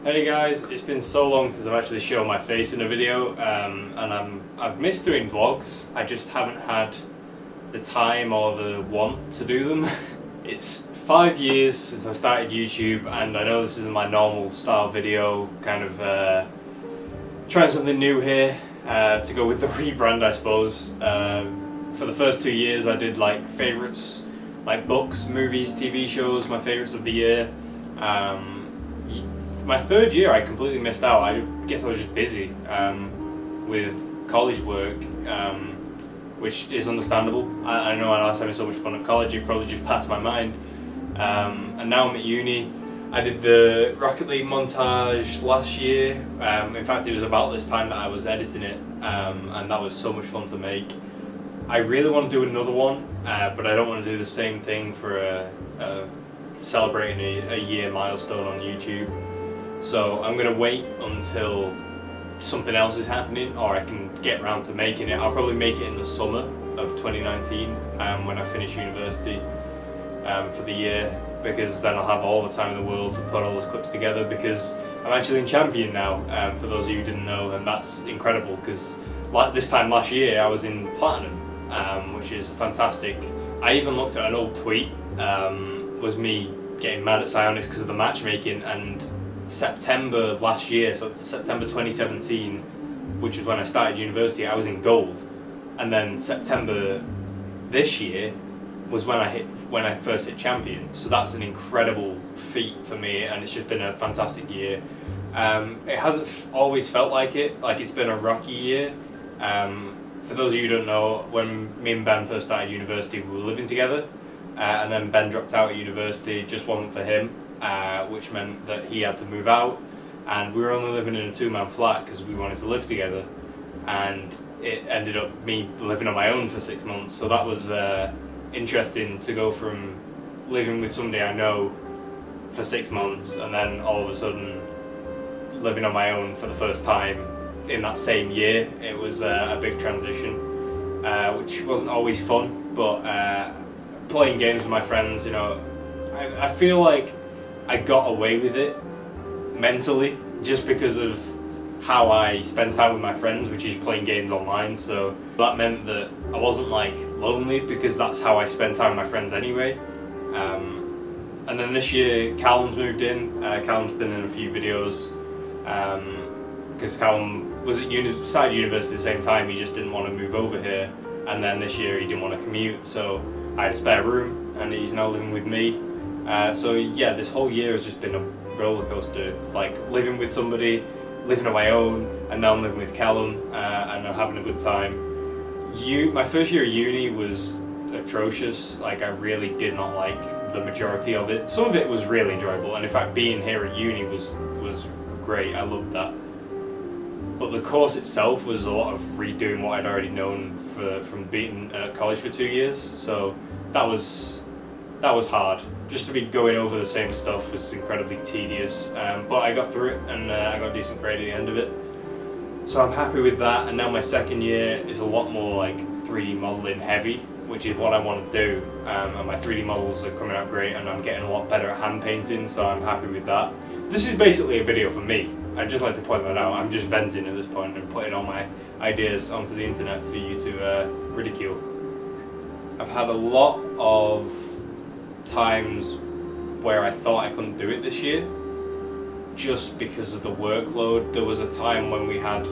Hey guys, it's been so long since I've actually shown my face in a video, and I've missed doing vlogs. I just haven't had the time or the want to do them. It's 5 years since I started YouTube, and I know this isn't my normal style video, kind of trying something new here to go with the rebrand, I suppose. For the first 2 years I did like favourites, like books, movies, TV shows, my favourites of the year. My third year I completely missed out. I guess I was just busy with college work, which is understandable. I know I was having so much fun at college, it probably just passed my mind. And now I'm at uni. I did the Rocket League montage last year. In fact, it was about this time that I was editing it, and that was so much fun to make. I really want to do another one, but I don't want to do the same thing for celebrating a year milestone on YouTube. So I'm going to wait until something else is happening, or I can get around to making it. I'll probably make it in the summer of 2019 when I finish university for the year, because then I'll have all the time in the world to put all those clips together, because I'm actually in Champion now, for those of you who didn't know, and that's incredible because like this time last year I was in Platinum, which is fantastic. I even looked at an old tweet, was me getting mad at Psyonix because of the matchmaking, and September last year, so September 2017, which was when I started university, I was in gold, and then September this year was when I first hit champion. So that's an incredible feat for me, and it's just been a fantastic year. It hasn't always felt like it, like it's been a rocky year. For those of you who don't know, when me and Ben first started university, we were living together, and then Ben dropped out at university. It just wasn't for him. Which meant that he had to move out, and we were only living in a two-man flat because we wanted to live together, and it ended up me living on my own for 6 months. So that was interesting, to go from living with somebody I know for 6 months and then all of a sudden living on my own for the first time in that same year. It was a big transition, which wasn't always fun, but playing games with my friends, you know, I feel like I got away with it mentally just because of how I spend time with my friends, which is playing games online. So that meant that I wasn't like lonely, because that's how I spend time with my friends anyway. And then this year Callum's moved in. Callum's been in a few videos because Callum was at started university at the same time. He just didn't want to move over here, and then this year he didn't want to commute, so I had a spare room and he's now living with me. So yeah, this whole year has just been a roller coaster, like living with somebody, living on my own, and now I'm living with Callum, and I'm having a good time. My first year at uni was atrocious. Like, I really did not like the majority of it. Some of it was really enjoyable, and in fact being here at uni was great. I loved that. But the course itself was a lot of redoing what I'd already known from being at college for 2 years. So that was hard. Just to be going over the same stuff was incredibly tedious, but I got through it, and I got a decent grade at the end of it. So I'm happy with that, and now my second year is a lot more like 3D modelling heavy, which is what I want to do, and my 3D models are coming out great, and I'm getting a lot better at hand painting, so I'm happy with that. This is basically a video for me. I'd just like to point that out. I'm just venting at this point and putting all my ideas onto the internet for you to ridicule. I've had a lot of times where I thought I couldn't do it this year just because of the workload. There was a time when we had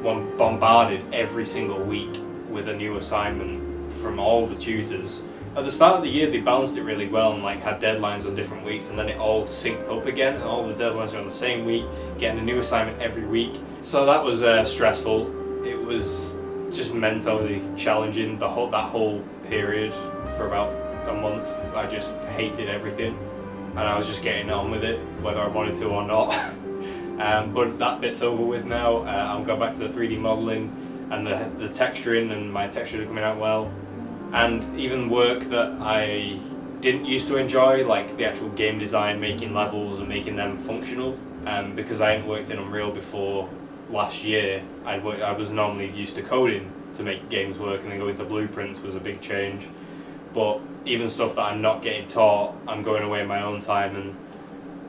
one bombarded every single week with a new assignment from all the tutors. At the start of the year they balanced it really well and like had deadlines on different weeks, and then it all synced up again and all the deadlines are on the same week, getting a new assignment every week. So that was stressful. It was just mentally challenging, that whole period for about a month. I just hated everything, and I was just getting on with it whether I wanted to or not. But that bit's over with now. I'm going back to the 3D modelling and the texturing, and my textures are coming out well. And even work that I didn't used to enjoy, like the actual game design, making levels and making them functional, because I hadn't worked in Unreal before last year. I was normally used to coding to make games work, and then going to blueprints was a big change. But even stuff that I'm not getting taught, I'm going away in my own time and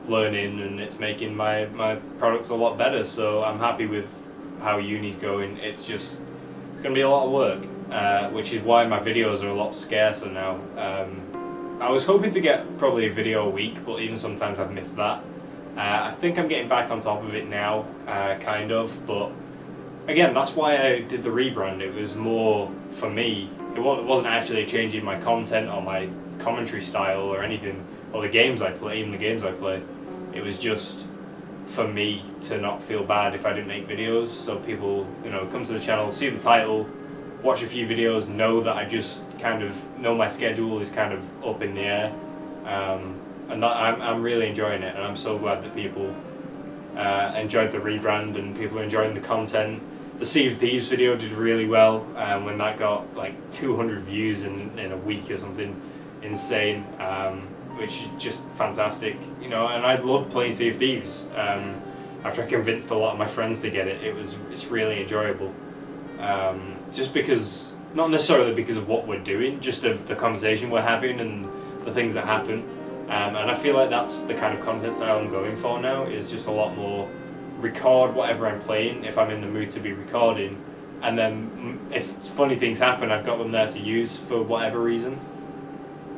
learning, and it's making my products a lot better. So I'm happy with how uni's going. It's going to be a lot of work, which is why my videos are a lot scarcer now. I was hoping to get probably a video a week, but even sometimes I've missed that. I think I'm getting back on top of it now, kind of, but again, that's why I did the rebrand. It was more for me. It wasn't actually changing my content or my commentary style or anything, or the games I play, even the games I play. It was just for me to not feel bad if I didn't make videos, so people, come to the channel, see the title, watch a few videos, know that I just kind of know my schedule is kind of up in the air, and that I'm really enjoying it, and I'm so glad that people enjoyed the rebrand and people are enjoying the content. The Sea of Thieves video did really well when that got like 200 views in a week or something insane, which is just fantastic, and I love playing Sea of Thieves. After I convinced a lot of my friends to get it, it's really enjoyable. Just because, not necessarily because of what we're doing, just of the conversation we're having and the things that happen. And I feel like that's the kind of content style I'm going for now, is just a lot more record whatever I'm playing if I'm in the mood to be recording, and then if funny things happen, I've got them there to use for whatever reason,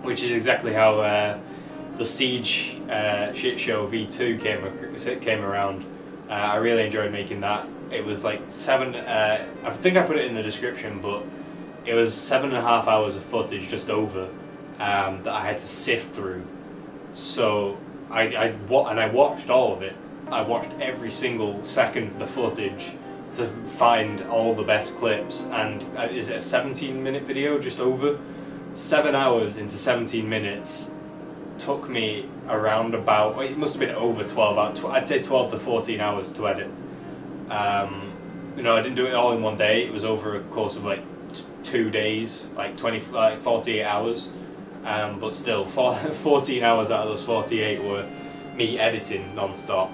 which is exactly how the Siege shit show V2 came around. I really enjoyed making that. It was like I think I put it in the description, but it was 7.5 hours of footage, just over, that I had to sift through. So I watched all of it. I watched every single second of the footage to find all the best clips, and is it a 17-minute video, just over? 7 hours into 17 minutes took me around about, it must have been over 12 hours, I'd say 12 to 14 hours to edit. I didn't do it all in one day, it was over a course of like 2 days, like 48 hours, but still, 14 hours out of those 48 were me editing non-stop,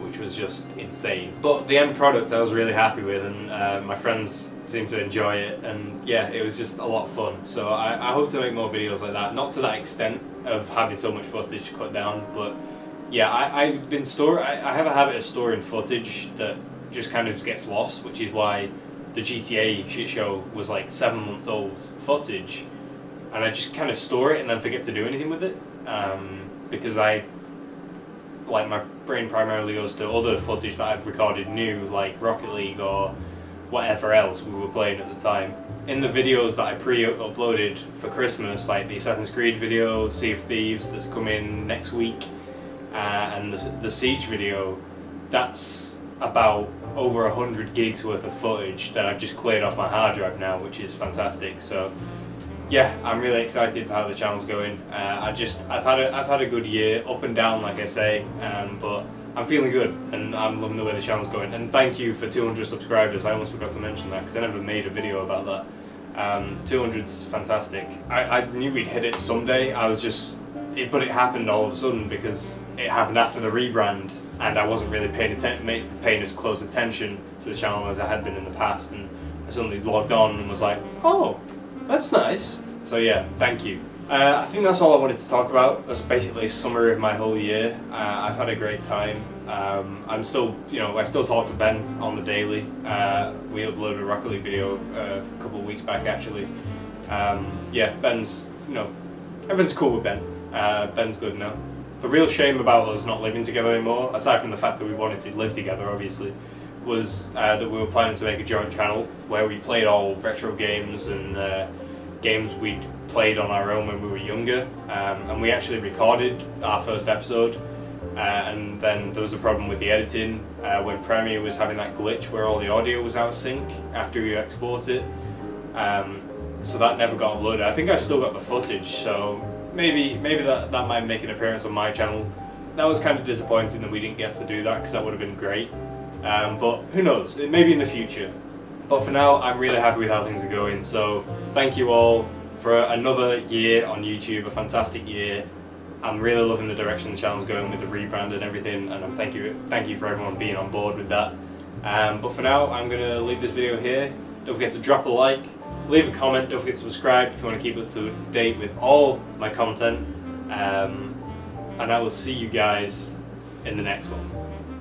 which was just insane. But the end product I was really happy with, and my friends seemed to enjoy it, and yeah, it was just a lot of fun. So I hope to make more videos like that, not to that extent of having so much footage cut down, but yeah, I have a habit of storing footage that just kind of gets lost, which is why the GTA shit show was like 7 months old footage, and I just kind of store it and then forget to do anything with it, because my brain primarily goes to other footage that I've recorded new, like Rocket League or whatever else we were playing at the time. In the videos that I pre-uploaded for Christmas, like the Assassin's Creed video, Sea of Thieves that's coming next week, and the Siege video, that's about over 100 gigs worth of footage that I've just cleared off my hard drive now, which is fantastic. So yeah, I'm really excited for how the channel's going. I've had a good year, up and down, like I say, but I'm feeling good, and I'm loving the way the channel's going. And thank you for 200 subscribers. I almost forgot to mention that because I never made a video about that. 200's fantastic. I knew we'd hit it someday. But it happened all of a sudden because it happened after the rebrand, and I wasn't really paying as close attention to the channel as I had been in the past. And I suddenly logged on and was like, oh, that's nice. So yeah, thank you. I think that's all I wanted to talk about. That's basically a summary of my whole year. I've had a great time. I still talk to Ben on the daily. We uploaded a Rocket League video a couple of weeks back, actually. Yeah, Ben's, everything's cool with Ben. Ben's good now. The real shame about us not living together anymore, aside from the fact that we wanted to live together, obviously, was that we were planning to make a joint channel where we played all retro games and games we'd played on our own when we were younger, and we actually recorded our first episode, and then there was a problem with the editing when Premiere was having that glitch where all the audio was out of sync after you export it, so that never got uploaded. I think I've still got the footage, so maybe that might make an appearance on my channel. That was kind of disappointing that we didn't get to do that, because that would have been great, but who knows, maybe in the future. But for now, I'm really happy with how things are going, so thank you all for another year on YouTube, a fantastic year. I'm really loving the direction the channel's going with the rebrand and everything, and thank you for everyone being on board with that. But for now, I'm going to leave this video here. Don't forget to drop a like, leave a comment, don't forget to subscribe if you want to keep up to date with all my content. And and I will see you guys in the next one.